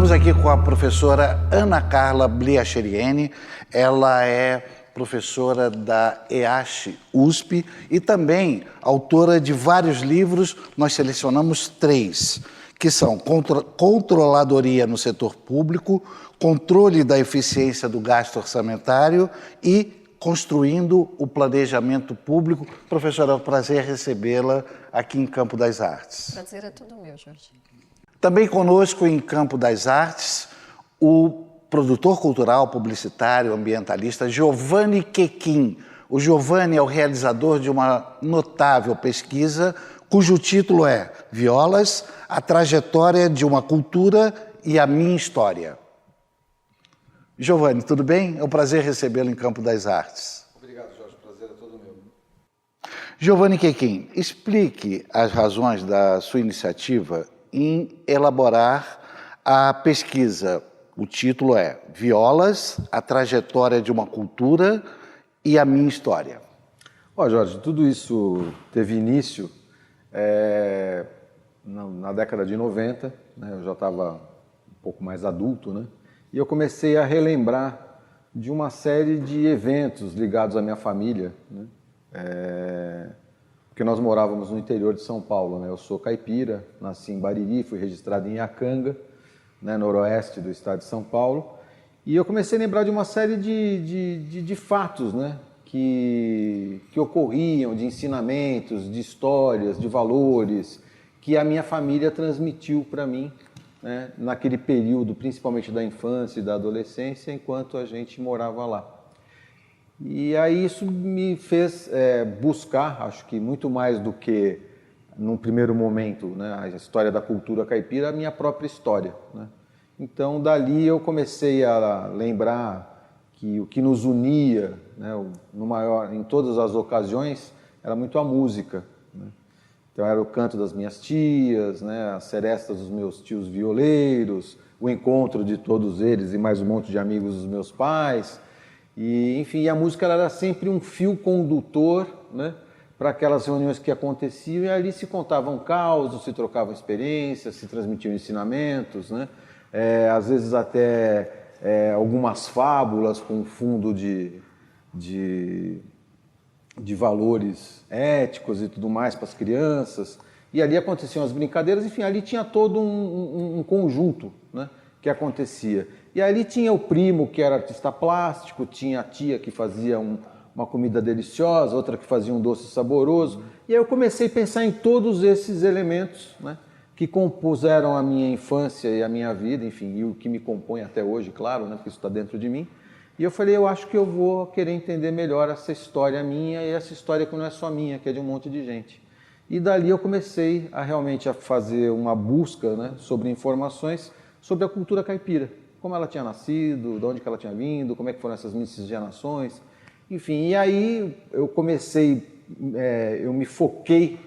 Estamos aqui com a professora Ana Carla Bliacheriene. Ela é professora da EASH USP e também autora de vários livros. Nós selecionamos 3, que são Controladoria no Setor Público, Controle da Eficiência do Gasto Orçamentário e Construindo o Planejamento Público. Professora, é um prazer recebê-la aqui em Campo das Artes. Prazer é todo meu, Jorge. Também conosco em Campo das Artes, o produtor cultural, publicitário, ambientalista Giovanni Quequim. O Giovanni é o realizador de uma notável pesquisa cujo título é Violas, a trajetória de uma cultura e a minha história. Giovanni, tudo bem? É um prazer recebê-lo em Campo das Artes. Obrigado, Jorge. O prazer é todo meu. Giovanni Quequim, explique as razões da sua iniciativa em elaborar a pesquisa. O título é Violas, a trajetória de uma cultura e a minha história. Jorge, tudo isso teve início na década de 90, né? Eu já estava um pouco mais adulto, né? E eu comecei a relembrar de uma série de eventos ligados à minha família, né? Porque nós morávamos no interior de São Paulo, né? Eu sou caipira, nasci em Bariri, fui registrado em Iacanga, né, noroeste do estado de São Paulo, e eu comecei a lembrar de uma série de fatos, né, que ocorriam, de ensinamentos, de histórias, de valores, que a minha família transmitiu para mim, né, naquele período, principalmente da infância e da adolescência, enquanto a gente morava lá. E aí isso me fez buscar, acho que muito mais do que num primeiro momento, né, a história da cultura caipira, a minha própria história, né? Então dali eu comecei a lembrar que o que nos unia, né, em todas as ocasiões, era muito a música, né? Então era o canto das minhas tias, né, as serestas dos meus tios violeiros, o encontro de todos eles e mais um monte de amigos dos meus pais. E, enfim, a música era sempre um fio condutor, né, para aquelas reuniões que aconteciam, e ali se contavam causos, se trocavam experiências, se transmitiam ensinamentos, né, às vezes até algumas fábulas com fundo de valores éticos e tudo mais para as crianças. E ali aconteciam as brincadeiras, enfim, ali tinha todo um conjunto, né, que acontecia. E ali tinha o primo que era artista plástico, tinha a tia que fazia uma comida deliciosa, outra que fazia um doce saboroso. E aí eu comecei a pensar em todos esses elementos, né, que compuseram a minha infância e a minha vida, enfim, e o que me compõe até hoje, claro, né, porque isso está dentro de mim. E eu falei, eu acho que eu vou querer entender melhor essa história minha e essa história que não é só minha, que é de um monte de gente. E dali eu comecei realmente a fazer uma busca, né, sobre informações sobre a cultura caipira. Como ela tinha nascido, de onde que ela tinha vindo, como é que foram essas miscigenações, enfim. E aí eu comecei, eu me foquei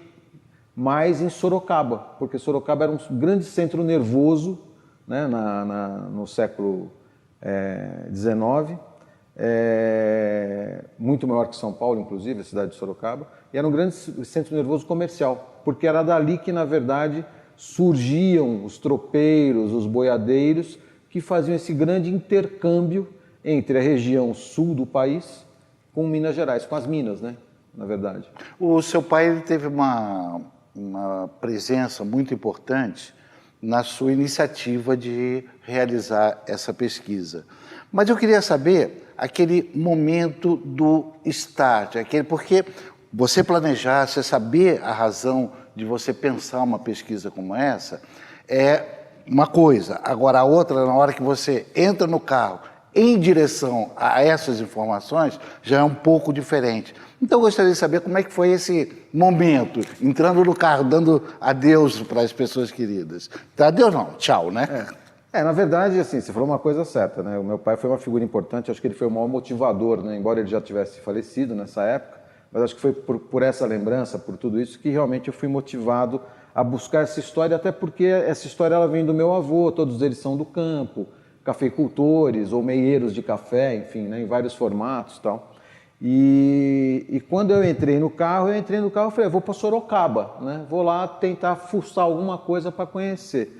mais em Sorocaba, porque Sorocaba era um grande centro nervoso, né, no século XIX, muito maior que São Paulo, inclusive, a cidade de Sorocaba, e era um grande centro nervoso comercial, porque era dali que, na verdade, surgiam os tropeiros, os boiadeiros, que faziam esse grande intercâmbio entre a região sul do país com Minas Gerais, com as minas, né, na verdade. O seu pai ele teve uma presença muito importante na sua iniciativa de realizar essa pesquisa. Mas eu queria saber aquele momento do start, porque você planejar, você saber a razão de você pensar uma pesquisa como essa, é uma coisa. Agora, a outra, na hora que você entra no carro em direção a essas informações, já é um pouco diferente. Então, eu gostaria de saber como é que foi esse momento, entrando no carro, dando adeus para as pessoas queridas. Adeus não, tchau, né? Na verdade, assim, você falou uma coisa certa, né? O meu pai foi uma figura importante, acho que ele foi o maior motivador, né? Embora ele já tivesse falecido nessa época, mas acho que foi por essa lembrança, por tudo isso, que realmente eu fui motivado a buscar essa história, até porque essa história ela vem do meu avô, todos eles são do campo, cafeicultores ou meieiros de café, enfim, né, em vários formatos e tal. E quando eu entrei no carro e falei, vou para Sorocaba, né, vou lá tentar fuçar alguma coisa para conhecer.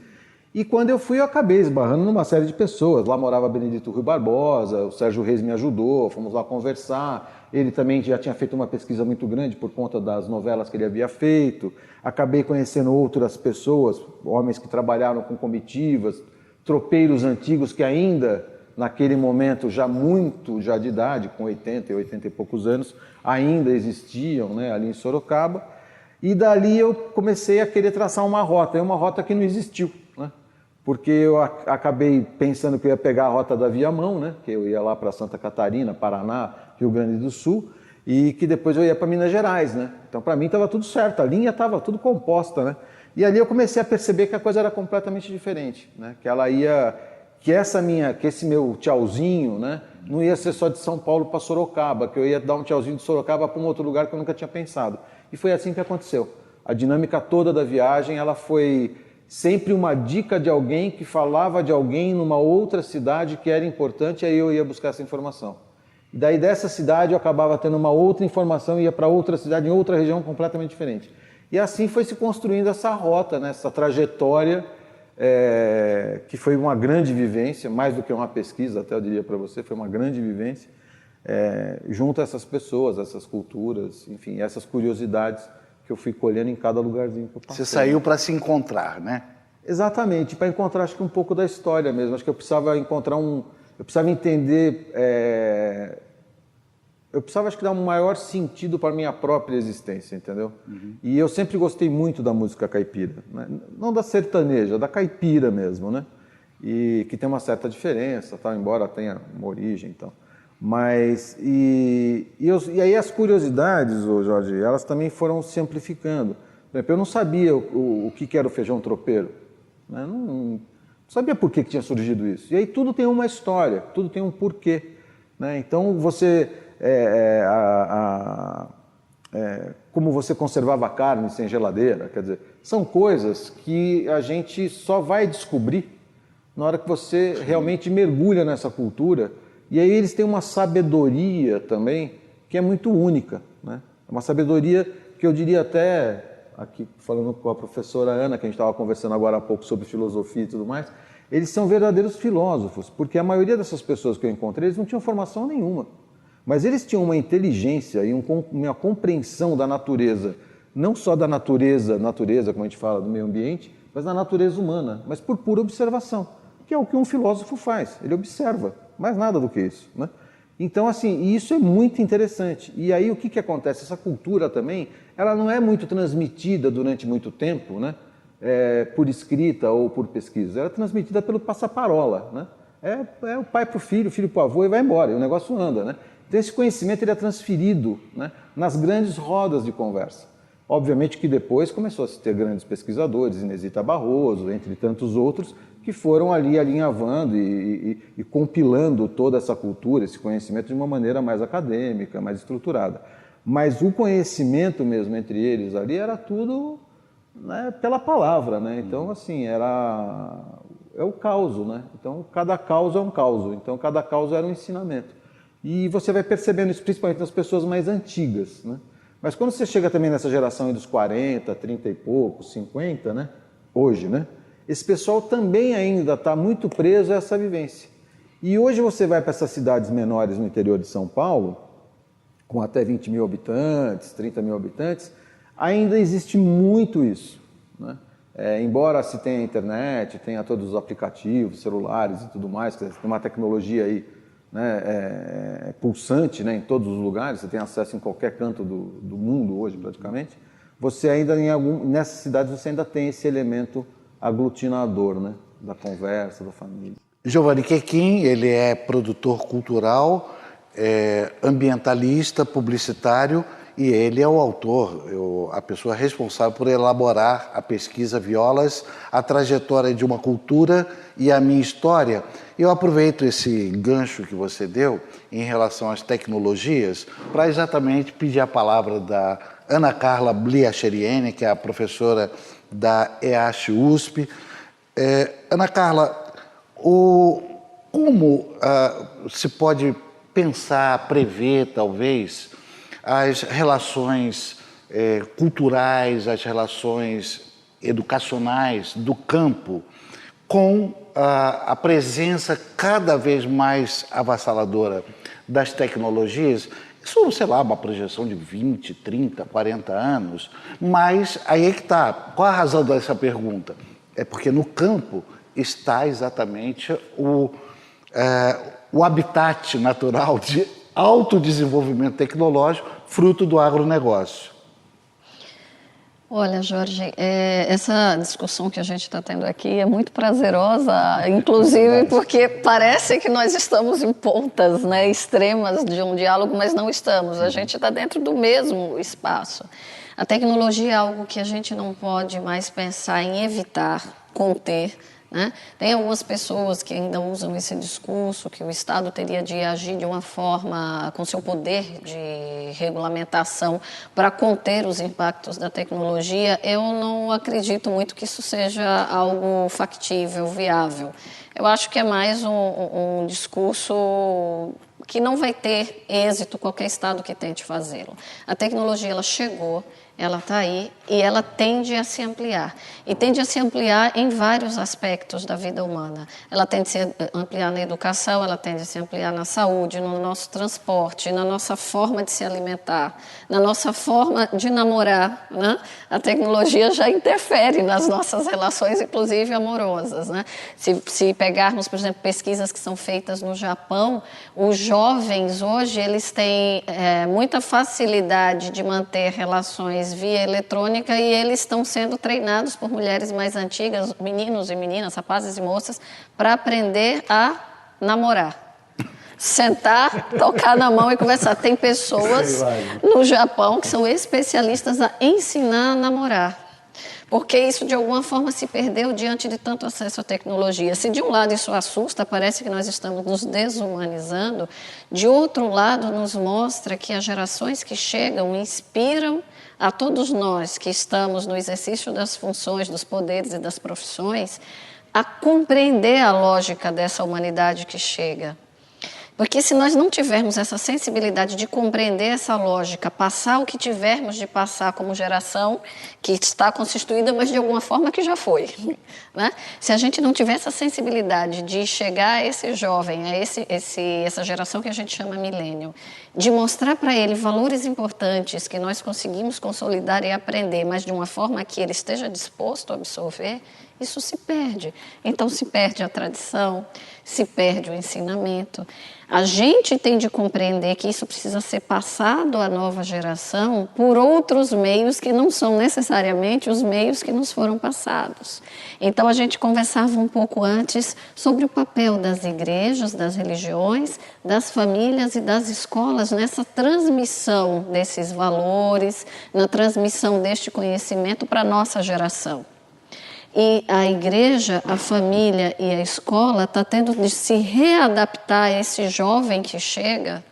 E quando eu fui, eu acabei esbarrando numa série de pessoas. Lá morava Benedito Rui Barbosa, o Sérgio Reis me ajudou, fomos lá conversar. Ele também já tinha feito uma pesquisa muito grande por conta das novelas que ele havia feito. Acabei conhecendo outras pessoas, homens que trabalharam com comitivas, tropeiros antigos que ainda, naquele momento, já de idade, com 80 e poucos anos, ainda existiam, né, ali em Sorocaba. E dali eu comecei a querer traçar uma rota que não existiu, né? Porque eu acabei pensando que eu ia pegar a rota da Viamão, né? Que eu ia lá para Santa Catarina, Paraná, Rio Grande do Sul, e que depois eu ia para Minas Gerais, né? Então para mim estava tudo certo, a linha estava tudo composta, né? E ali eu comecei a perceber que a coisa era completamente diferente, né? Que esse meu tchauzinho, né? Não ia ser só de São Paulo para Sorocaba, que eu ia dar um tchauzinho de Sorocaba para um outro lugar que eu nunca tinha pensado. E foi assim que aconteceu. A dinâmica toda da viagem, ela foi sempre uma dica de alguém que falava de alguém numa outra cidade que era importante, aí eu ia buscar essa informação. E daí dessa cidade eu acabava tendo uma outra informação e ia para outra cidade, em outra região completamente diferente. E assim foi se construindo essa rota, né? Essa trajetória, que foi uma grande vivência, mais do que uma pesquisa, até eu diria para você, foi uma grande vivência, junto a essas pessoas, essas culturas, enfim, essas curiosidades que eu fui colhendo em cada lugarzinho que eu passei. Você saiu para se encontrar, né? Exatamente, para encontrar acho que um pouco da história mesmo. Acho que eu precisava encontrar eu precisava entender, eu precisava acho que dar um maior sentido para a minha própria existência, entendeu? Uhum. E eu sempre gostei muito da música caipira, né? Não da sertaneja, da caipira mesmo, né? E que tem uma certa diferença, tá? Embora tenha uma origem, então. Mas, e aí as curiosidades, Jorge, elas também foram se amplificando. Por exemplo, eu não sabia o que era o feijão tropeiro, né? Não sabia por que tinha surgido isso. E aí tudo tem uma história, tudo tem um porquê, né? Então você, como você conservava a carne sem geladeira, quer dizer, são coisas que a gente só vai descobrir na hora que você realmente mergulha nessa cultura. E aí eles têm uma sabedoria também que é muito única, né? É uma sabedoria que eu diria até, aqui falando com a professora Ana, que a gente estava conversando agora há pouco sobre filosofia e tudo mais, eles são verdadeiros filósofos, porque a maioria dessas pessoas que eu encontrei, eles não tinham formação nenhuma, mas eles tinham uma inteligência e uma compreensão da natureza, não só da natureza, como a gente fala, do meio ambiente, mas da natureza humana, mas por pura observação, que é o que um filósofo faz, ele observa. Mais nada do que isso, né? Então, assim, isso é muito interessante. E aí o que acontece? Essa cultura também, ela não é muito transmitida durante muito tempo, né? Por escrita ou por pesquisa. Ela é transmitida pelo passaparola, né? É o pai para o filho para o avô e vai embora, e o negócio anda, né? Então esse conhecimento ele é transferido, né, nas grandes rodas de conversa. Obviamente que depois começou a se ter grandes pesquisadores, Inesita Barroso, entre tantos outros, que foram ali alinhavando e compilando toda essa cultura, esse conhecimento de uma maneira mais acadêmica, mais estruturada. Mas o conhecimento mesmo entre eles ali era tudo, né, pela palavra, né? Então, assim, é o causo, né? Então, cada causa é um causo. Então, cada causa era um ensinamento. E você vai percebendo isso principalmente nas pessoas mais antigas, né? Mas quando você chega também nessa geração dos 40, 30 e poucos, 50, né? Hoje, né? Esse pessoal também ainda está muito preso a essa vivência. E hoje você vai para essas cidades menores no interior de São Paulo, com até 20 mil habitantes, 30 mil habitantes, ainda existe muito isso, né? Embora se tenha internet, tenha todos os aplicativos, celulares e tudo mais, tem uma tecnologia aí, né, pulsante, né, em todos os lugares, você tem acesso em qualquer canto do mundo hoje praticamente, você ainda nessas cidades você ainda tem esse elemento aglutinador, né, da conversa, da família. Giovanni Quequim, ele é produtor cultural, ambientalista, publicitário, e ele é o autor, a pessoa responsável por elaborar a pesquisa Violas, a trajetória de uma cultura e a minha história. Eu aproveito esse gancho que você deu em relação às tecnologias para exatamente pedir a palavra da Ana Carla Bliacheriene, que é a professora da EASH USP. Ana Carla, como se pode pensar, prever, talvez, as relações culturais, as relações educacionais do campo com a presença cada vez mais avassaladora das tecnologias, isso, sei lá, uma projeção de 20, 30, 40 anos, mas aí é que está. Qual a razão dessa pergunta? É porque no campo está exatamente o habitat natural de autodesenvolvimento tecnológico, fruto do agronegócio. Olha, Jorge, essa discussão que a gente está tendo aqui é muito prazerosa, inclusive porque parece que nós estamos em pontas, né, extremas de um diálogo, mas não estamos. A gente está dentro do mesmo espaço. A tecnologia é algo que a gente não pode mais pensar em evitar, conter, né? Tem algumas pessoas que ainda usam esse discurso que o Estado teria de agir de uma forma, com seu poder de regulamentação, para conter os impactos da tecnologia. Eu não acredito muito que isso seja algo factível, viável. Eu acho que é mais um discurso que não vai ter êxito qualquer Estado que tente fazê-lo. A tecnologia, ela chegou, ela está aí e ela tende a se ampliar. E tende a se ampliar em vários aspectos da vida humana. Ela tende a se ampliar na educação, ela tende a se ampliar na saúde, no nosso transporte, na nossa forma de se alimentar, na nossa forma de namorar, né? A tecnologia já interfere nas nossas relações, inclusive amorosas, né? Se pegarmos, por exemplo, pesquisas que são feitas no Japão, os jovens hoje eles têm muita facilidade de manter relações via eletrônica e eles estão sendo treinados por mulheres mais antigas, meninos e meninas, rapazes e moças, para aprender a namorar. Sentar, tocar na mão e conversar. Tem pessoas no Japão que são especialistas a ensinar a namorar. Porque isso, de alguma forma, se perdeu diante de tanto acesso à tecnologia. Se, de um lado, isso assusta, parece que nós estamos nos desumanizando, de outro lado, nos mostra que as gerações que chegam inspiram a todos nós que estamos no exercício das funções, dos poderes e das profissões, a compreender a lógica dessa humanidade que chega. Porque se nós não tivermos essa sensibilidade de compreender essa lógica, passar o que tivermos de passar como geração que está constituída, mas de alguma forma que já foi, né? Se a gente não tiver essa sensibilidade de chegar a esse jovem, a essa geração que a gente chama millennial, de mostrar para ele valores importantes que nós conseguimos consolidar e aprender, mas de uma forma que ele esteja disposto a absorver, isso se perde. Então se perde a tradição, se perde o ensinamento. A gente tem de compreender que isso precisa ser passado à nova geração por outros meios que não são necessariamente os meios que nos foram passados. Então a gente conversava um pouco antes sobre o papel das igrejas, das religiões, das famílias e das escolas nessa transmissão desses valores, na transmissão deste conhecimento para a nossa geração. E a igreja, a família e a escola está tendo de se readaptar a esse jovem que chega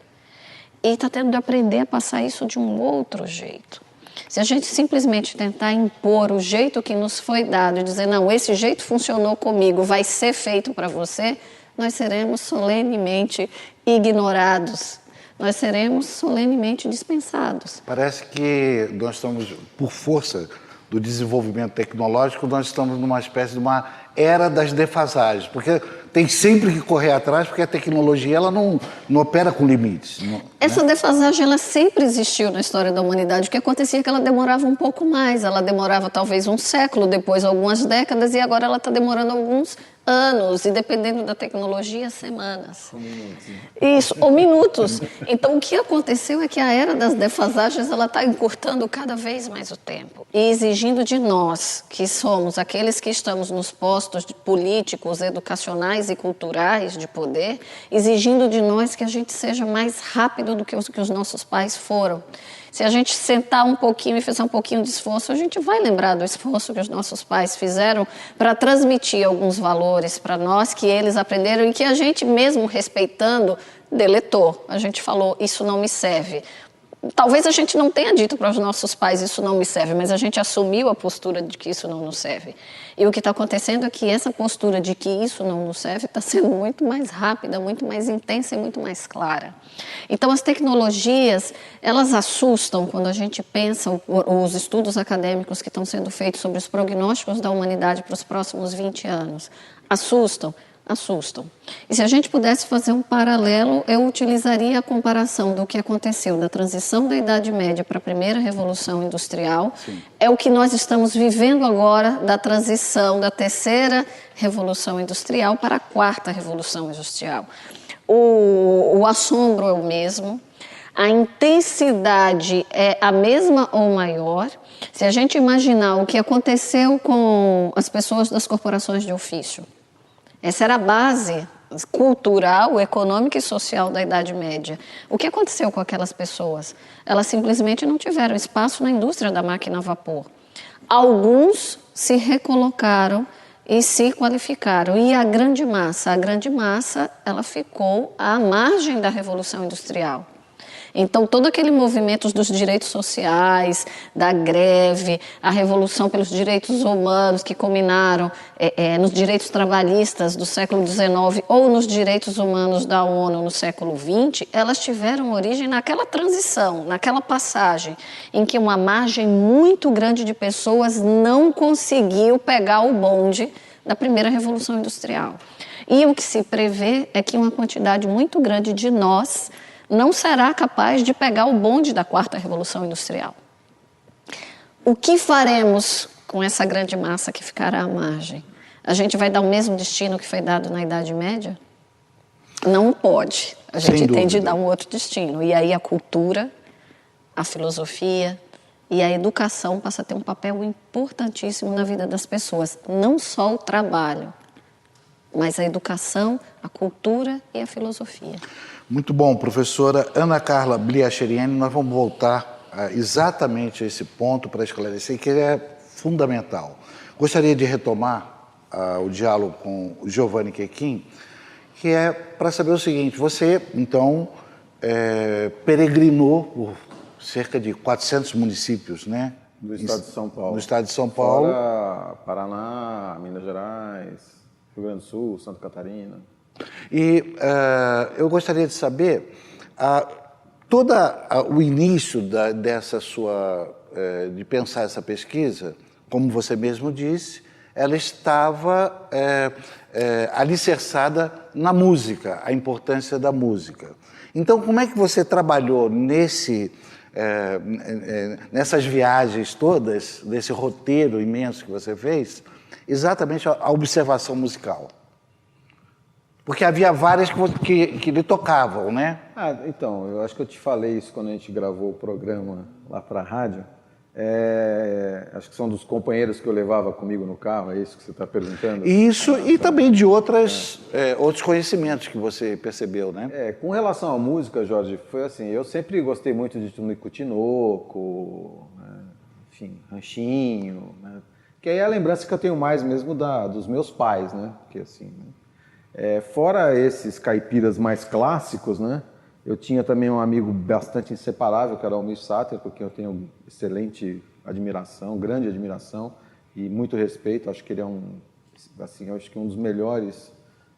e está tendo de aprender a passar isso de um outro jeito. Se a gente simplesmente tentar impor o jeito que nos foi dado e dizer, não, esse jeito funcionou comigo, vai ser feito para você, nós seremos solenemente ignorados. Nós seremos solenemente dispensados. Parece que nós estamos, por força do desenvolvimento tecnológico, nós estamos numa espécie de uma era das defasagens, porque tem sempre que correr atrás, porque a tecnologia ela não opera com limites. Essa defasagem ela sempre existiu na história da humanidade. O que acontecia é que ela demorava um pouco mais, ela demorava talvez um século, depois algumas décadas, e agora ela está demorando alguns anos, e dependendo da tecnologia, semanas. Ou minutos. Isso, ou minutos. Então, o que aconteceu é que a era das defasagens ela está encurtando cada vez mais o tempo e exigindo de nós, que somos aqueles que estamos nos postos políticos, educacionais e culturais de poder, exigindo de nós que a gente seja mais rápido do que os nossos pais foram. Se a gente sentar um pouquinho e fizer um pouquinho de esforço, a gente vai lembrar do esforço que os nossos pais fizeram para transmitir alguns valores para nós que eles aprenderam e que a gente mesmo respeitando deletou. A gente falou, isso não me serve. talvez a gente não tenha dito para os nossos pais isso não me serve, mas a gente assumiu a postura de que isso não nos serve. E o que está acontecendo é que essa postura de que isso não nos serve está sendo muito mais rápida, muito mais intensa e muito mais clara. Então as tecnologias, elas assustam quando a gente pensa os estudos acadêmicos que estão sendo feitos sobre os prognósticos da humanidade para os próximos 20 anos. Assustam? Assustam. E se a gente pudesse fazer um paralelo, eu utilizaria a comparação do que aconteceu da transição da Idade Média para a primeira Revolução Industrial. Sim. É o que nós estamos vivendo agora da transição da terceira Revolução Industrial para a quarta Revolução Industrial. O assombro é o mesmo, a intensidade é a mesma ou maior. Se a gente imaginar o que aconteceu com as pessoas das corporações de ofício, essa era a base cultural, econômica e social da Idade Média. O que aconteceu com aquelas pessoas? Elas simplesmente não tiveram espaço na indústria da máquina a vapor. Alguns se recolocaram e se qualificaram. E a grande massa? A grande massa, ela ficou à margem da Revolução Industrial. Então, todo aquele movimento dos direitos sociais, da greve, a revolução pelos direitos humanos que culminaram nos direitos trabalhistas do século XIX ou nos direitos humanos da ONU no século XX, elas tiveram origem naquela transição, naquela passagem, em que uma margem muito grande de pessoas não conseguiu pegar o bonde da primeira Revolução Industrial. E o que se prevê é que uma quantidade muito grande de nós não será capaz de pegar o bonde da quarta Revolução Industrial. O que faremos com essa grande massa que ficará à margem? A gente vai dar o mesmo destino que foi dado na Idade Média? Não pode. A gente tem de dar um outro destino. E aí a cultura, a filosofia e a educação passam a ter um papel importantíssimo na vida das pessoas. Não só o trabalho, mas a educação, a cultura e a filosofia. Muito bom, professora Ana Carla Bliacheriene. Nós vamos voltar exatamente a esse ponto para esclarecer, que é fundamental. Gostaria de retomar o diálogo com o Giovanni Quequim, que é para saber o seguinte: você, então, peregrinou por cerca de 400 municípios, né? Do estado de São Paulo. Do estado de São Paulo. Fora Paraná, Minas Gerais, Rio Grande do Sul, Santa Catarina. E eu gostaria de saber, todo o início dessa sua, de pensar essa pesquisa, como você mesmo disse, ela estava alicerçada na música, a importância da música. Então, como é que você trabalhou nessas viagens todas, nesse roteiro imenso que você fez, exatamente a observação musical? Porque havia várias que lhe tocavam, né? Então, eu acho que eu te falei isso quando a gente gravou o programa lá para a rádio. Acho que são dos companheiros que eu levava comigo no carro, é isso que você está perguntando? Isso, e também de outros conhecimentos que você percebeu, né? Com relação à música, Jorge, foi assim, eu sempre gostei muito de Tunico Tinoco, né? Enfim, Ranchinho, né? Que aí é a lembrança que eu tenho mais mesmo dos meus pais, né? Porque assim, né? Fora esses caipiras mais clássicos, né? Eu tinha também um amigo bastante inseparável, que era o Almir Sater, porque eu tenho excelente admiração, grande admiração e muito respeito. Acho que ele é um dos melhores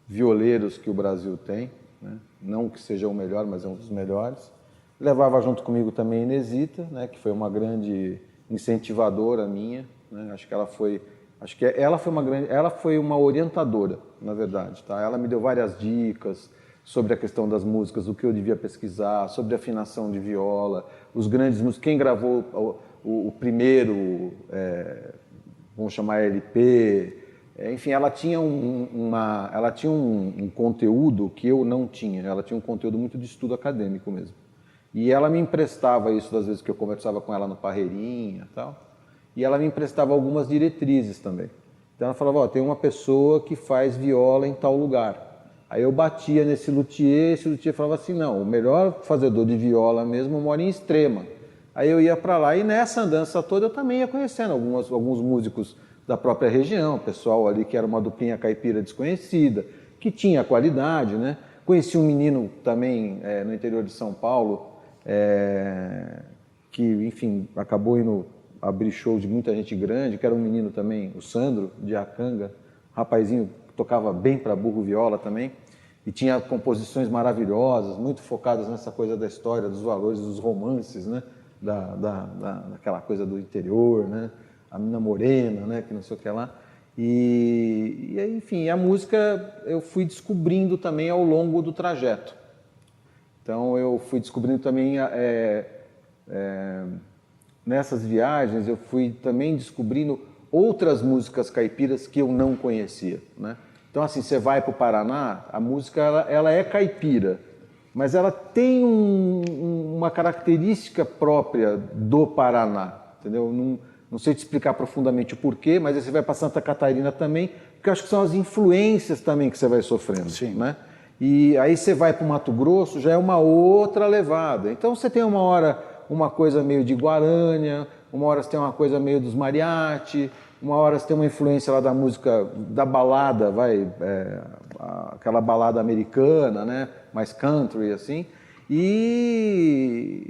violeiros que o Brasil tem, né? Não que seja o melhor, mas é um dos melhores. Levava junto comigo também a Inesita, né? Que foi uma grande incentivadora minha, né? Acho que ela foi uma orientadora, na verdade, tá? Ela me deu várias dicas sobre a questão das músicas, o que eu devia pesquisar, sobre afinação de viola, os grandes músicos, quem gravou o primeiro, vamos chamar LP, enfim, ela tinha um conteúdo que eu não tinha, ela tinha um conteúdo muito de estudo acadêmico mesmo. E ela me emprestava isso das vezes que eu conversava com ela no Parreirinha e tal, e ela me emprestava algumas diretrizes também. Então ela falava, tem uma pessoa que faz viola em tal lugar. Aí eu batia nesse luthier, esse luthier falava assim, não, o melhor fazedor de viola mesmo mora em Extrema. Aí eu ia para lá e nessa andança toda eu também ia conhecendo alguns músicos da própria região, pessoal ali que era uma duplinha caipira desconhecida, que tinha qualidade, né? Conheci um menino também no interior de São Paulo, que, enfim, acabou indo abrir show de muita gente grande, que era um menino também, o Sandro, de Iacanga, rapazinho que tocava bem para burro viola também, e tinha composições maravilhosas, muito focadas nessa coisa da história, dos valores, dos romances, né? Daquela coisa do interior, né? A mina morena, né? Que não sei o que lá. E enfim, a música eu fui descobrindo também ao longo do trajeto. Então eu fui descobrindo também, nessas viagens, eu fui também descobrindo outras músicas caipiras que eu não conhecia, né? Então assim, você vai para o Paraná, a música ela é caipira, mas ela tem uma característica própria do Paraná, entendeu? Não sei te explicar profundamente o porquê, mas aí você vai para Santa Catarina também, porque eu acho que são as influências também que você vai sofrendo, Sim. né? E aí você vai para o Mato Grosso, já é uma outra levada. Então você tem uma hora uma coisa meio de Guarânia, uma hora você tem uma coisa meio dos mariachi, uma hora você tem uma influência lá da música, da balada, aquela balada americana, né? Mais country, assim. E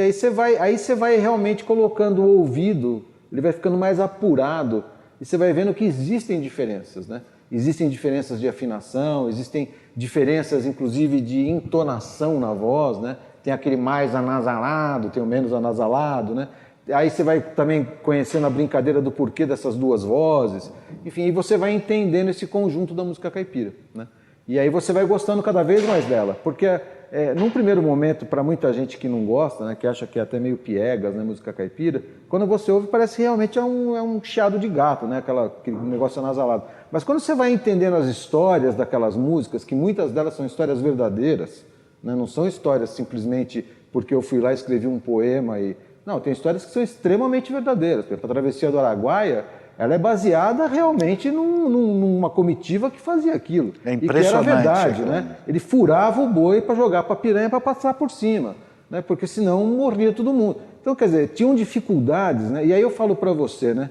aí você vai realmente colocando o ouvido, ele vai ficando mais apurado, e você vai vendo que existem diferenças, né? Existem diferenças de afinação, existem diferenças, inclusive, de entonação na voz, né? Tem aquele mais anasalado, tem o menos anasalado, né? Aí você vai também conhecendo a brincadeira do porquê dessas duas vozes. Enfim, e você vai entendendo esse conjunto da música caipira, né? E aí você vai gostando cada vez mais dela. Porque, num primeiro momento, para muita gente que não gosta, né, que acha que é até meio piegas, né, música caipira, quando você ouve parece que realmente é um chiado de gato, né, aquele negócio anasalado. Mas quando você vai entendendo as histórias daquelas músicas, que muitas delas são histórias verdadeiras, né, não são histórias simplesmente porque eu fui lá e escrevi um poema e... Não, tem histórias que são extremamente verdadeiras. Por exemplo, a Travessia do Araguaia, ela é baseada realmente numa comitiva que fazia aquilo. É impressionante. E que era verdade, né? Ele furava o boi para jogar para a piranha para passar por cima, né? Porque senão morria todo mundo. Então, quer dizer, tinham dificuldades, né? E aí eu falo para você, né?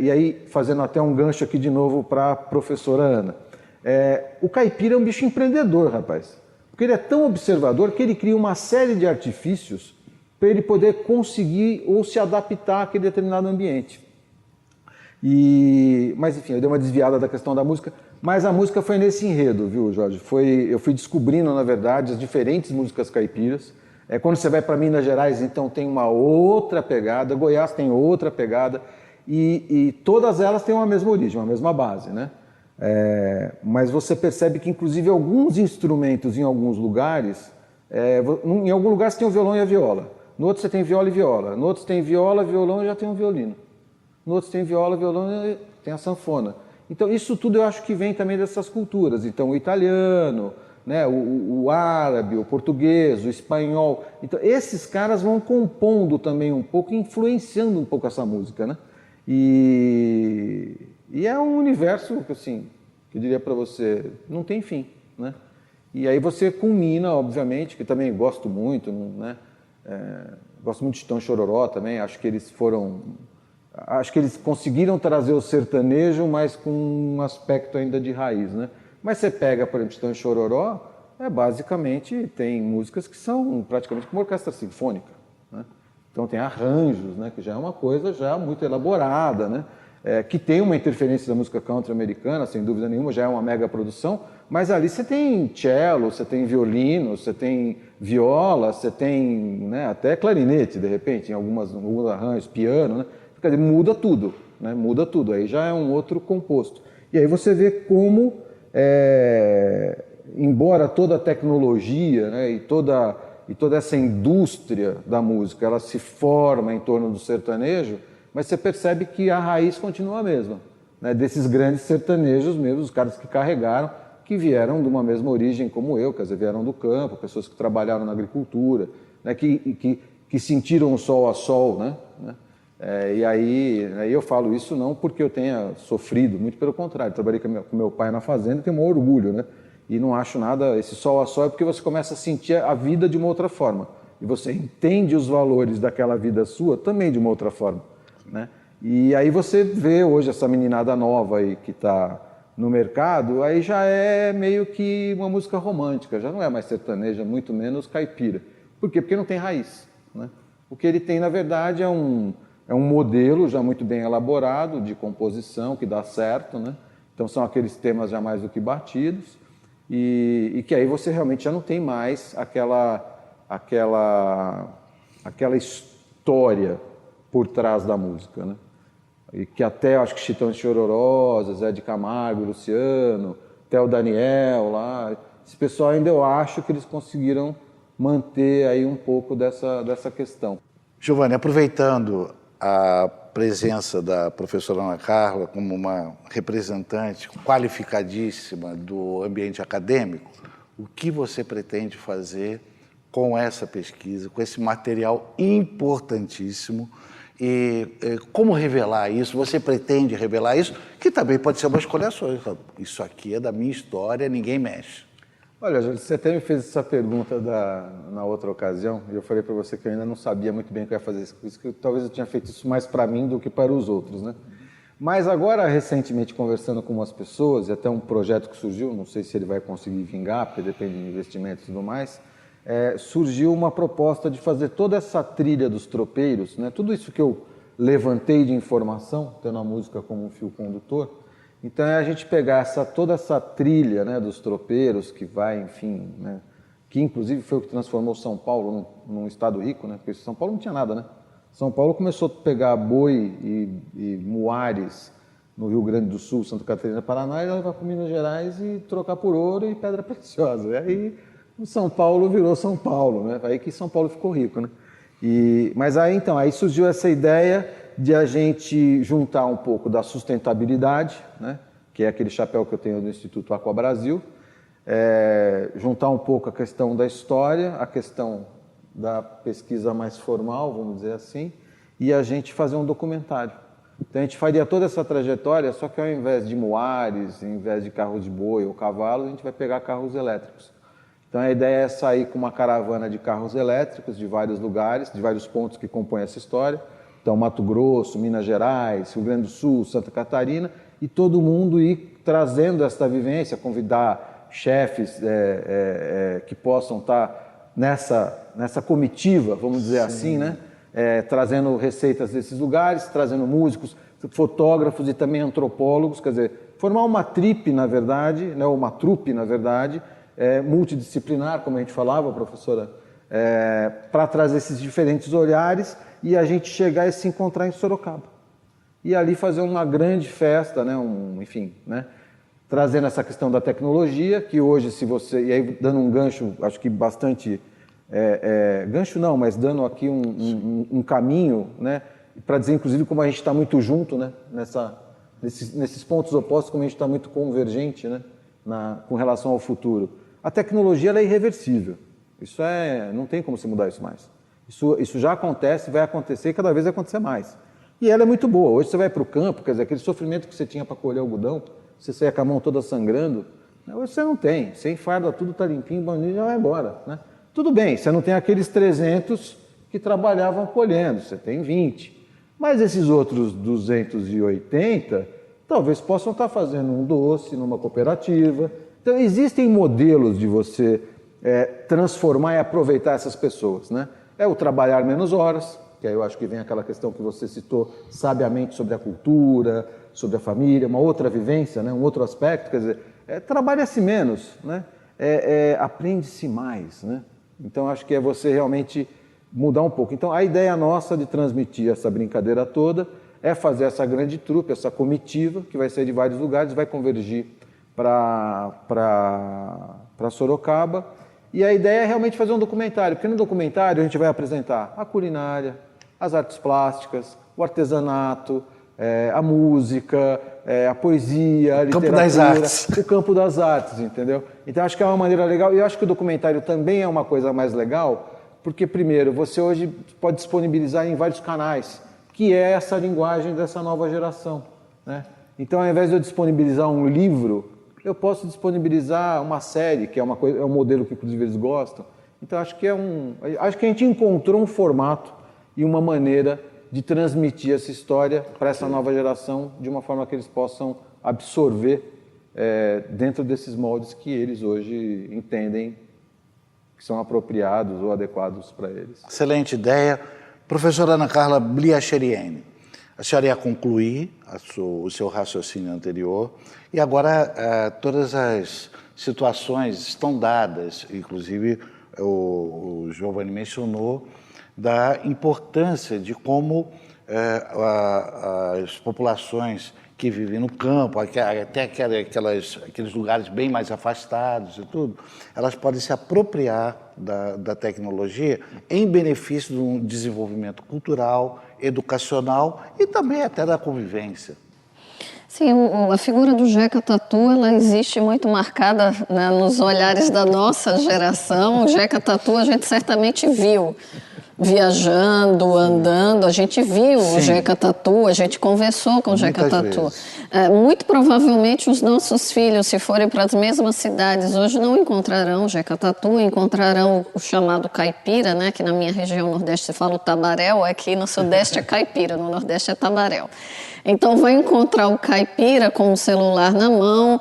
E aí, fazendo até um gancho aqui de novo para a professora Ana. O caipira é um bicho empreendedor, rapaz. Porque ele é tão observador que ele cria uma série de artifícios para ele poder conseguir ou se adaptar àquele determinado ambiente. Mas enfim, eu dei uma desviada da questão da música, mas a música foi nesse enredo, viu, Jorge? Eu fui descobrindo, na verdade, as diferentes músicas caipiras. Quando você vai para Minas Gerais, então tem uma outra pegada, Goiás tem outra pegada, e todas elas têm uma mesma origem, uma mesma base, né? Mas você percebe que, inclusive, alguns instrumentos em alguns lugares, em algum lugar você tem o violão e a viola. No outro você tem viola e viola. No outro você tem viola, violão e já tem um violino. No outro você tem viola, violão e tem a sanfona. Então isso tudo eu acho que vem também dessas culturas. Então o italiano, né, o árabe, o português, o espanhol. Então esses caras vão compondo também um pouco, influenciando um pouco essa música, né? E é um universo que, assim, que eu diria para você, não tem fim, né? E aí você culmina, obviamente, que também gosto muito, né? Gosto muito de Chitão e Chororó também, acho que eles conseguiram trazer o sertanejo, mas com um aspecto ainda de raiz, né? Mas você pega, por exemplo, Chitão e Chororó, basicamente tem músicas que são praticamente como orquestra sinfônica, né? Então tem arranjos, né? Que já é uma coisa já muito elaborada, né? Que tem uma interferência da música country americana, sem dúvida nenhuma, já é uma mega produção, mas ali você tem cello, você tem violino, você tem viola, você tem, né, até clarinete, de repente, em alguns arranjos, piano, né? Quer dizer, muda tudo, né? Muda tudo, aí já é um outro composto. E aí você vê como, embora toda a tecnologia, né, e toda essa indústria da música, ela se forma em torno do sertanejo, mas você percebe que a raiz continua a mesma, né? Desses grandes sertanejos mesmo, os caras que carregaram, que vieram de uma mesma origem como eu, quer dizer, vieram do campo, pessoas que trabalharam na agricultura, né? Que sentiram o sol a sol, né? E aí eu falo isso não porque eu tenha sofrido, muito pelo contrário, trabalhei com meu pai na fazenda e tenho um orgulho, né? E não acho nada, esse sol a sol é porque você começa a sentir a vida de uma outra forma, e você entende os valores daquela vida sua também de uma outra forma, né? E aí você vê hoje essa meninada nova aí que está no mercado, aí já é meio que uma música romântica, já não é mais sertaneja, muito menos caipira. Por quê? Porque não tem raiz, né? O que ele tem, na verdade, é um modelo já muito bem elaborado de composição, que dá certo, né? Então são aqueles temas já mais do que batidos, e que aí você realmente já não tem mais aquela história por trás da música, né? E que até, acho que Chitão de Chororó, Zé de Camargo, Luciano, até o Daniel lá, esse pessoal ainda eu acho que eles conseguiram manter aí um pouco dessa questão. Giovanni, aproveitando a presença da professora Ana Carla como uma representante qualificadíssima do ambiente acadêmico, o que você pretende fazer com essa pesquisa, com esse material importantíssimo e como revelar isso? Você pretende revelar isso? Que também pode ser uma escolha sua. Isso aqui é da minha história, ninguém mexe. Olha, você até me fez essa pergunta na outra ocasião, e eu falei para você que eu ainda não sabia muito bem o que eu ia fazer isso, que talvez eu tinha feito isso mais para mim do que para os outros, né? Mas agora, recentemente, conversando com umas pessoas, e até um projeto que surgiu, não sei se ele vai conseguir vingar, porque depende de investimentos e tudo mais, surgiu uma proposta de fazer toda essa trilha dos tropeiros, né? Tudo isso que eu levantei de informação, tendo a música como um fio condutor. Então é a gente pegar toda essa trilha, né, dos tropeiros que vai, enfim, né, que inclusive foi o que transformou São Paulo num estado rico, né, porque São Paulo não tinha nada, né? São Paulo começou a pegar boi e muares no Rio Grande do Sul, Santa Catarina, Paraná, e levar para Minas Gerais e trocar por ouro e pedra preciosa. E aí São Paulo virou São Paulo, né? Aí que São Paulo ficou rico, né? Mas aí então, aí surgiu essa ideia de a gente juntar um pouco da sustentabilidade, né, que é aquele chapéu que eu tenho do Instituto Aqua Brasil, juntar um pouco a questão da história, a questão da pesquisa mais formal, vamos dizer assim, e a gente fazer um documentário. Então a gente faria toda essa trajetória, só que ao invés de muares, ao invés de carros de boi ou cavalos, a gente vai pegar carros elétricos. Então a ideia é sair com uma caravana de carros elétricos de vários lugares, de vários pontos que compõem essa história. Então, Mato Grosso, Minas Gerais, Rio Grande do Sul, Santa Catarina, e todo mundo ir trazendo essa vivência, convidar chefes que possam estar nessa comitiva, vamos dizer assim, né? Trazendo receitas desses lugares, trazendo músicos, fotógrafos e também antropólogos, quer dizer, formar uma tripe, na verdade, né? Ou uma trupe, na verdade, multidisciplinar, como a gente falava, professora, para trazer esses diferentes olhares e a gente chegar e se encontrar em Sorocaba. E ali fazer uma grande festa, né? Enfim, né? Trazendo essa questão da tecnologia, que hoje, se você... E aí, dando um gancho, acho que bastante... gancho não, mas dando aqui um caminho, né? Para dizer, inclusive, como a gente está muito junto, né? Nesses pontos opostos, como a gente está muito convergente, né? Com relação ao futuro. A tecnologia ela é irreversível. Isso não tem como se mudar isso mais. Isso já acontece, vai acontecer e cada vez vai acontecer mais. E ela é muito boa. Hoje você vai para o campo, quer dizer, aquele sofrimento que você tinha para colher algodão, você saia com a mão toda sangrando, hoje você não tem. Você enfarda tudo, está limpinho, bandido, já vai embora, né? Tudo bem, você não tem aqueles 300 que trabalhavam colhendo, você tem 20. Mas esses outros 280, talvez possam estar fazendo um doce numa cooperativa. Então existem modelos de você transformar e aproveitar essas pessoas, né? É o trabalhar menos horas, que aí eu acho que vem aquela questão que você citou sabiamente sobre a cultura, sobre a família, uma outra vivência, né? Um outro aspecto, quer dizer, trabalha-se menos, né? Aprende-se mais, né? Então acho que é você realmente mudar um pouco. Então a ideia nossa de transmitir essa brincadeira toda é fazer essa grande trupe, essa comitiva, que vai sair de vários lugares, vai convergir para Sorocaba. E a ideia é realmente fazer um documentário, porque no documentário a gente vai apresentar a culinária, as artes plásticas, o artesanato, a música, a poesia, a literatura, campo das artes. O campo das artes, entendeu? Então acho que é uma maneira legal, e eu acho que o documentário também é uma coisa mais legal, porque primeiro, você hoje pode disponibilizar em vários canais, que é essa linguagem dessa nova geração, né? Então ao invés de eu disponibilizar um livro, eu posso disponibilizar uma série, que é um modelo que inclusive eles gostam. Então acho que acho que a gente encontrou um formato e uma maneira de transmitir essa história para essa nova geração de uma forma que eles possam absorver dentro desses moldes que eles hoje entendem que são apropriados ou adequados para eles. Excelente ideia. Professora Ana Carla Bliacheriene, a senhora ia concluir o seu raciocínio anterior e agora todas as situações estão dadas, inclusive o Giovanni mencionou, da importância de como as populações que vivem no campo, até aqueles lugares bem mais afastados e tudo, elas podem se apropriar da tecnologia em benefício de um desenvolvimento cultural, educacional e também até da convivência. Sim, a figura do Jeca Tatu, ela existe muito marcada, né, nos olhares da nossa geração. O Jeca Tatu a gente certamente viu viajando, andando, a gente viu o Jeca Tatu, a gente conversou com o Jeca Tatu. Muito provavelmente os nossos filhos, se forem para as mesmas cidades hoje, não encontrarão o Jeca Tatu, encontrarão o chamado caipira, né, que na minha região nordeste se fala o tabaréu, aqui no sudeste é caipira, no nordeste é tabaréu. Então vai encontrar o caipira com o celular na mão,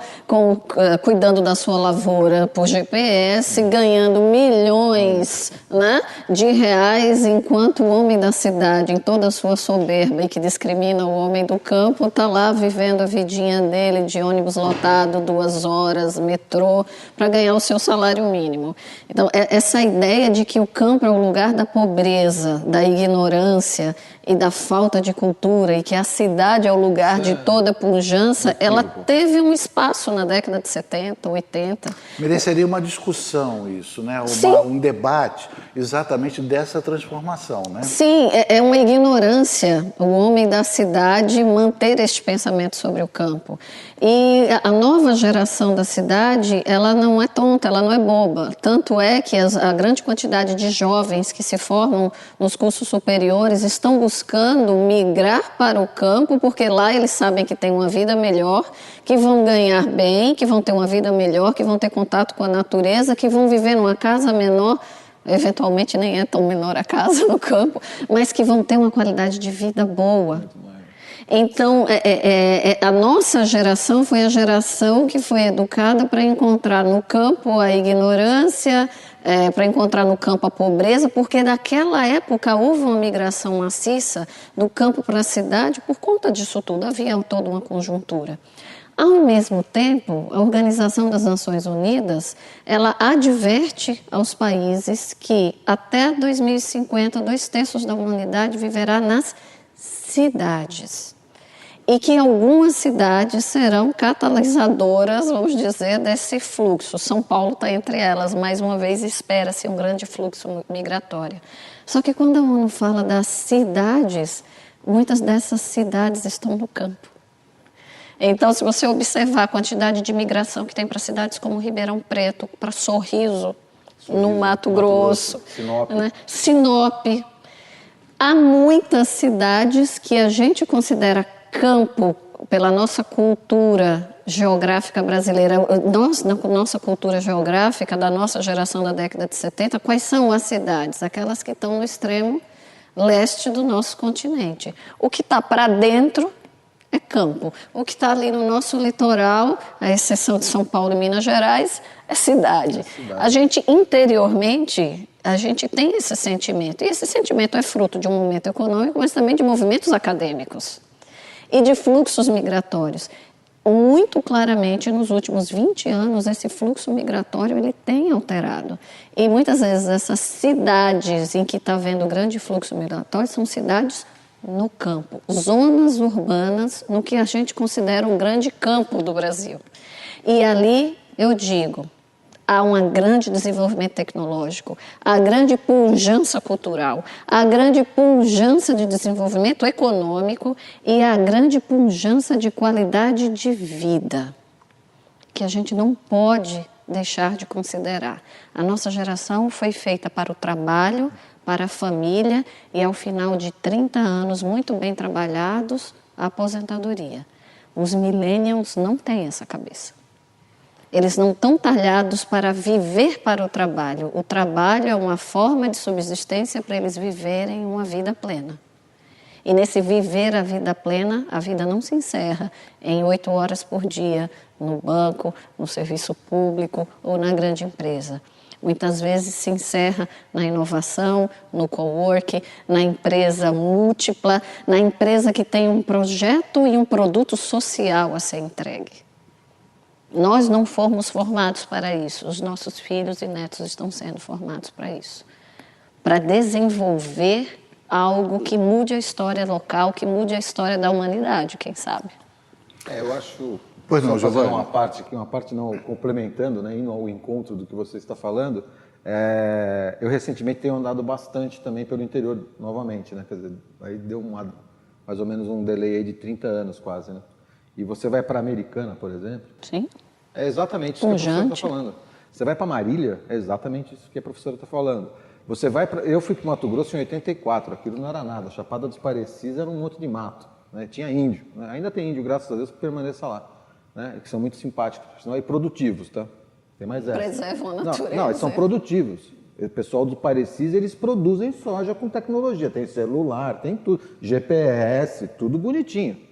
cuidando da sua lavoura por GPS, ganhando milhões, né, de reais, enquanto o homem da cidade, em toda a sua soberba e que discrimina o homem do campo, está lá vivendo a vidinha dele de ônibus lotado, 2 horas, metrô, para ganhar o seu salário mínimo. Então essa ideia de que o campo é o lugar da pobreza, da ignorância e da falta de cultura, e que a cidade é o lugar de toda pujança, ela teve um espaço na década de 70, 80. Mereceria uma discussão isso, né? Um debate exatamente dessa transformação, né? Sim, é uma ignorância o homem da cidade manter este pensamento sobre o campo. E a nova geração da cidade, ela não é tonta, ela não é boba. Tanto é que a grande quantidade de jovens que se formam nos cursos superiores estão buscando migrar para o campo, porque lá eles sabem que tem uma vida melhor, que vão ganhar bem, que vão ter uma vida melhor, que vão ter contato com a natureza, que vão viver numa casa menor, eventualmente nem é tão menor a casa no campo, mas que vão ter uma qualidade de vida boa. Então, a nossa geração foi a geração que foi educada para encontrar no campo a ignorância, para encontrar no campo a pobreza, porque naquela época houve uma migração maciça do campo para a cidade por conta disso tudo, havia toda uma conjuntura. Ao mesmo tempo, a Organização das Nações Unidas, ela adverte aos países que até 2050, 2/3 da humanidade viverá nas cidades. E que algumas cidades serão catalisadoras, vamos dizer, desse fluxo. São Paulo está entre elas, mais uma vez espera-se um grande fluxo migratório. Só que quando a ONU fala das cidades, muitas dessas cidades estão no campo. Então, se você observar a quantidade de migração que tem para cidades como Ribeirão Preto, para Sorriso, no Mato Grosso, Sinop. Né? Sinop. Há muitas cidades que a gente considera campo pela nossa cultura geográfica brasileira. Nós, na nossa cultura geográfica, da nossa geração da década de 70, quais são as cidades? Aquelas que estão no extremo leste do nosso continente. O que está para dentro é campo. O que está ali no nosso litoral, à exceção de São Paulo e Minas Gerais, é cidade. A gente, interiormente, a gente tem esse sentimento. E esse sentimento é fruto de um momento econômico, mas também de movimentos acadêmicos e de fluxos migratórios. Muito claramente, nos últimos 20 anos, esse fluxo migratório ele tem alterado. E muitas vezes essas cidades em que está havendo grande fluxo migratório são cidades no campo, zonas urbanas, no que a gente considera um grande campo do Brasil. E ali, eu digo, há um grande desenvolvimento tecnológico, há grande pujança cultural, há grande pujança de desenvolvimento econômico e há grande pujança de qualidade de vida, que a gente não pode deixar de considerar. A nossa geração foi feita para o trabalho, para a família e, ao final de 30 anos muito bem trabalhados, a aposentadoria. Os millennials não têm essa cabeça. Eles não estão talhados para viver para o trabalho. O trabalho é uma forma de subsistência para eles viverem uma vida plena. E nesse viver a vida plena, a vida não se encerra em 8 horas por dia, no banco, no serviço público ou na grande empresa. muitas vezes se encerra na inovação, no coworking, na empresa múltipla, na empresa que tem um projeto e um produto social a ser entregue. Nós não fomos formados para isso, os nossos filhos e netos estão sendo formados para isso. Para desenvolver algo que mude a história local, que mude a história da humanidade, quem sabe? Eu acho... Pois não, só fazendo Giovanni. uma parte não, complementando, né, indo ao encontro do que você está falando, eu recentemente tenho andado bastante também pelo interior novamente, né, quer dizer, aí deu mais ou menos um delay aí de 30 anos quase, né? E você vai para Americana, por exemplo, Sim. é exatamente isso que a professora está falando. Você vai para Marília, é exatamente isso que a professora está falando. Você vai eu fui para Mato Grosso em 84, aquilo não era nada, Chapada dos Parecis era um monte de mato, né? Tinha índio, né? Ainda tem índio, graças a Deus, que permaneça lá, né? Que são muito simpáticos, e produtivos, tá? Tem mais essa. Preservam a natureza. Não, eles são produtivos. O pessoal do Parecis, eles produzem soja com tecnologia, tem celular, tem tudo, GPS, tudo bonitinho.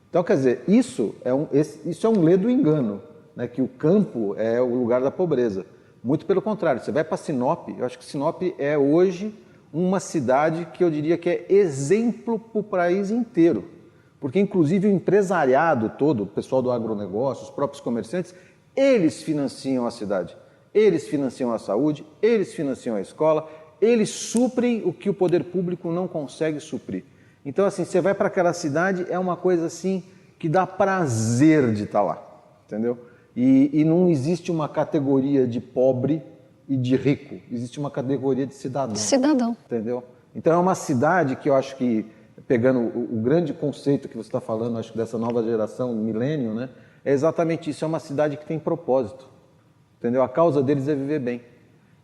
Então, quer dizer, isso é um ledo engano, né, que o campo é o lugar da pobreza. Muito pelo contrário, você vai para Sinop, eu acho que Sinop é hoje uma cidade que eu diria que é exemplo para o país inteiro. Porque, inclusive, o empresariado todo, o pessoal do agronegócio, os próprios comerciantes, eles financiam a cidade, eles financiam a saúde, eles financiam a escola, eles suprem o que o poder público não consegue suprir. Então, assim, você vai para aquela cidade, é uma coisa assim que dá prazer de estar lá, entendeu? E não existe uma categoria de pobre e de rico, existe uma categoria de cidadão. Cidadão. Entendeu? Então é uma cidade que eu acho que, pegando o grande conceito que você está falando, acho que dessa nova geração, milênio, né? É exatamente isso, é uma cidade que tem propósito, entendeu? A causa deles é viver bem.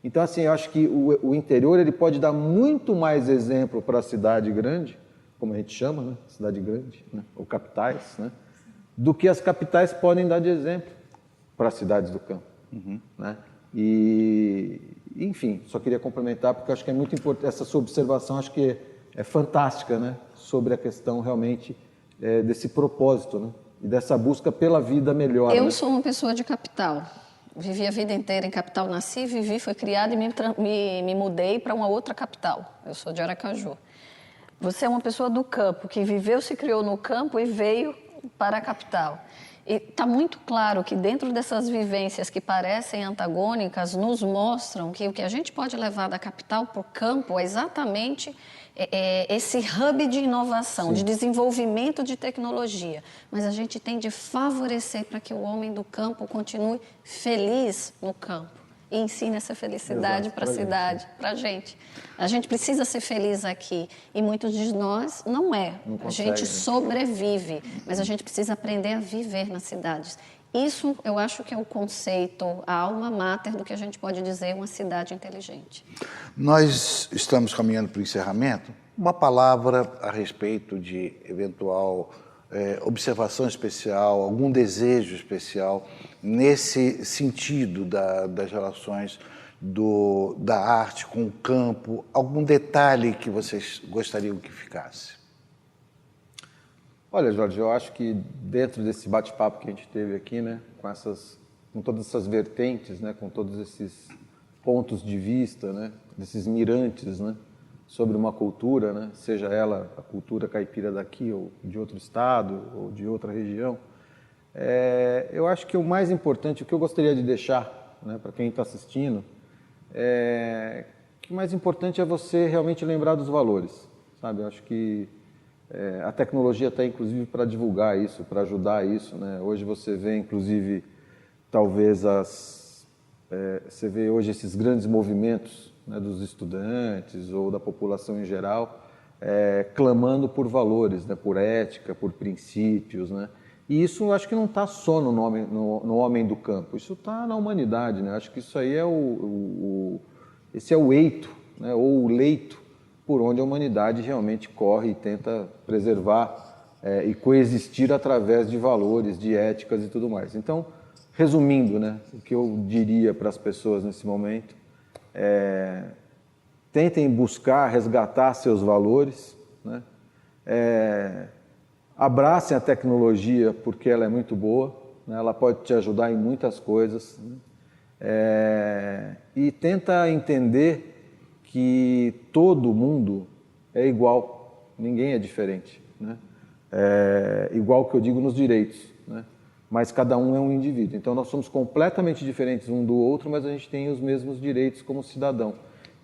Então, assim, eu acho que o interior ele pode dar muito mais exemplo para a cidade grande, como a gente chama, né? Cidade grande, né? Ou capitais, né? Do que as capitais podem dar de exemplo para as cidades do campo. Né? E, enfim, só queria complementar, porque eu acho que é muito importante, essa sua observação acho que é fantástica, né? Sobre a questão realmente desse propósito, né? E dessa busca pela vida melhor. Eu né? sou uma pessoa de capital. Vivi a vida inteira em capital, nasci, vivi, fui criada e me mudei para uma outra capital. Eu sou de Aracaju. Você é uma pessoa do campo, que viveu, se criou no campo e veio para a capital. E está muito claro que dentro dessas vivências que parecem antagônicas, nos mostram que o que a gente pode levar da capital para o campo é exatamente esse hub de inovação, de desenvolvimento de tecnologia. Mas a gente tem de favorecer para que o homem do campo continue feliz no campo e ensine essa felicidade para a cidade, para a gente. A gente precisa ser feliz aqui e muitos de nós não é. Não a consegue, gente né? sobrevive, mas a gente precisa aprender a viver nas cidades. Isso eu acho que é o conceito, a alma mater do que a gente pode dizer uma cidade inteligente. Nós estamos caminhando para o encerramento. Uma palavra a respeito de eventual observação especial, algum desejo especial nesse sentido das relações da arte com o campo, algum detalhe que vocês gostariam que ficasse? Olha, Jorge, eu acho que dentro desse bate-papo que a gente teve aqui, né, com todas essas vertentes, né, com todos esses pontos de vista, né, desses mirantes, né, sobre uma cultura, né, seja ela a cultura caipira daqui ou de outro estado ou de outra região, eu acho que o mais importante, o que eu gostaria de deixar, né, para quem está assistindo, que o mais importante é você realmente lembrar dos valores, sabe? Eu acho que a tecnologia está, inclusive, para divulgar isso, para ajudar isso, né? Hoje você vê, inclusive, talvez você vê hoje esses grandes movimentos, né, dos estudantes ou da população em geral, clamando por valores, né, por ética, por princípios, né? E isso eu acho que não está só no homem do campo, isso está na humanidade, né? Acho que isso aí esse é o eito, né, ou o leito por onde a humanidade realmente corre e tenta preservar e coexistir através de valores, de éticas e tudo mais. Então, resumindo, né, o que eu diria para as pessoas nesse momento tentem buscar, resgatar seus valores, né? Abracem a tecnologia porque ela é muito boa, né? Ela pode te ajudar em muitas coisas, né? e tenta entender que todo mundo é igual, ninguém é diferente, né? Igual que eu digo nos direitos, né? Mas cada um é um indivíduo. Então nós somos completamente diferentes um do outro, mas a gente tem os mesmos direitos como cidadão.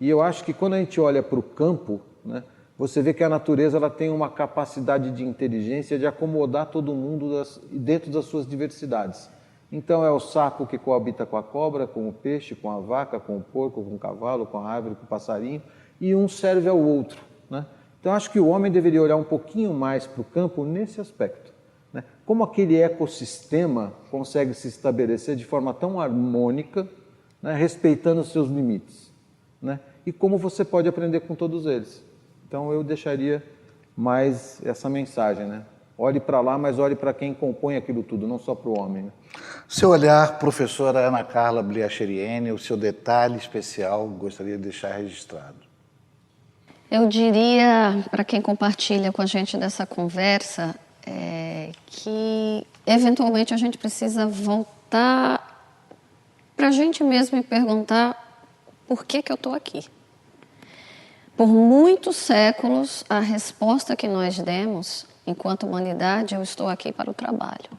E eu acho que quando a gente olha para o campo, né, você vê que a natureza ela tem uma capacidade de inteligência de acomodar todo mundo dentro das suas diversidades. Então é o sapo que coabita com a cobra, com o peixe, com a vaca, com o porco, com o cavalo, com a árvore, com o passarinho, e um serve ao outro, né? Então acho que o homem deveria olhar um pouquinho mais para o campo nesse aspecto, né? Como aquele ecossistema consegue se estabelecer de forma tão harmônica, né, respeitando os seus limites, né? E como você pode aprender com todos eles. Então eu deixaria mais essa mensagem, né? Olhe para lá, mas olhe para quem compõe aquilo tudo, não só para o homem, né? Seu olhar, professora Ana Carla Bliacheriene, o seu detalhe especial, gostaria de deixar registrado. Eu diria, para quem compartilha com a gente dessa conversa, que eventualmente a gente precisa voltar para a gente mesmo e perguntar por que eu estou aqui. Por muitos séculos, a resposta que nós demos, enquanto humanidade, eu estou aqui para o trabalho.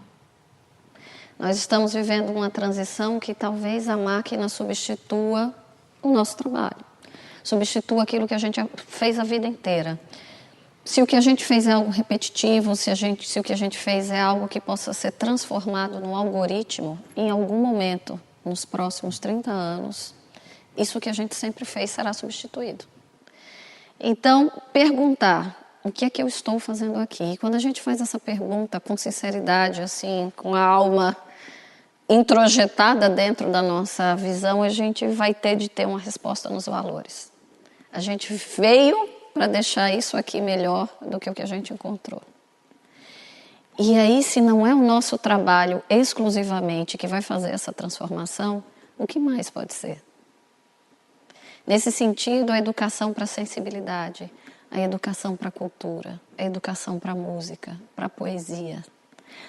Nós estamos vivendo uma transição que talvez a máquina substitua o nosso trabalho, substitua aquilo que a gente fez a vida inteira. Se o que a gente fez é algo repetitivo, se o que a gente fez é algo que possa ser transformado num algoritmo, em algum momento, nos próximos 30 anos, isso que a gente sempre fez será substituído. Então, perguntar o que é que eu estou fazendo aqui? E quando a gente faz essa pergunta com sinceridade, assim, com a alma introjetada dentro da nossa visão, a gente vai ter de ter uma resposta nos valores. A gente veio para deixar isso aqui melhor do que o que a gente encontrou. E aí, se não é o nosso trabalho exclusivamente que vai fazer essa transformação, o que mais pode ser? Nesse sentido, a educação para a sensibilidade, a educação para a cultura, a educação para a música, para a poesia,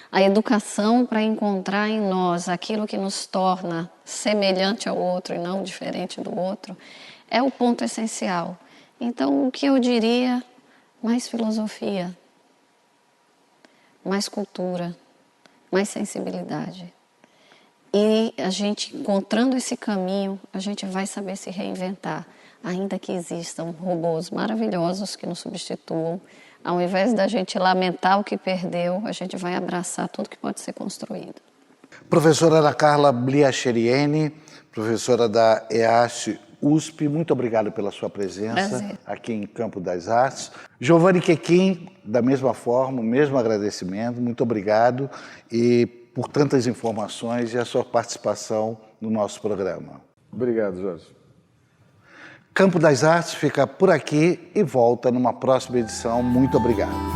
a educação para encontrar em nós aquilo que nos torna semelhante ao outro e não diferente do outro, é o ponto essencial. Então, o que eu diria? Mais filosofia, mais cultura, mais sensibilidade. E a gente, encontrando esse caminho, a gente vai saber se reinventar, ainda que existam robôs maravilhosos que nos substituam. Ao invés da gente lamentar o que perdeu, a gente vai abraçar tudo que pode ser construído. Professora Ana Carla Bliacheriene, professora da EASH USP, muito obrigado pela sua presença aqui em Campo das Artes. Giovanni Quequim, da mesma forma, o mesmo agradecimento, muito obrigado e por tantas informações e a sua participação no nosso programa. Obrigado, Jorge. Campo das Artes fica por aqui e volta numa próxima edição. Muito obrigado.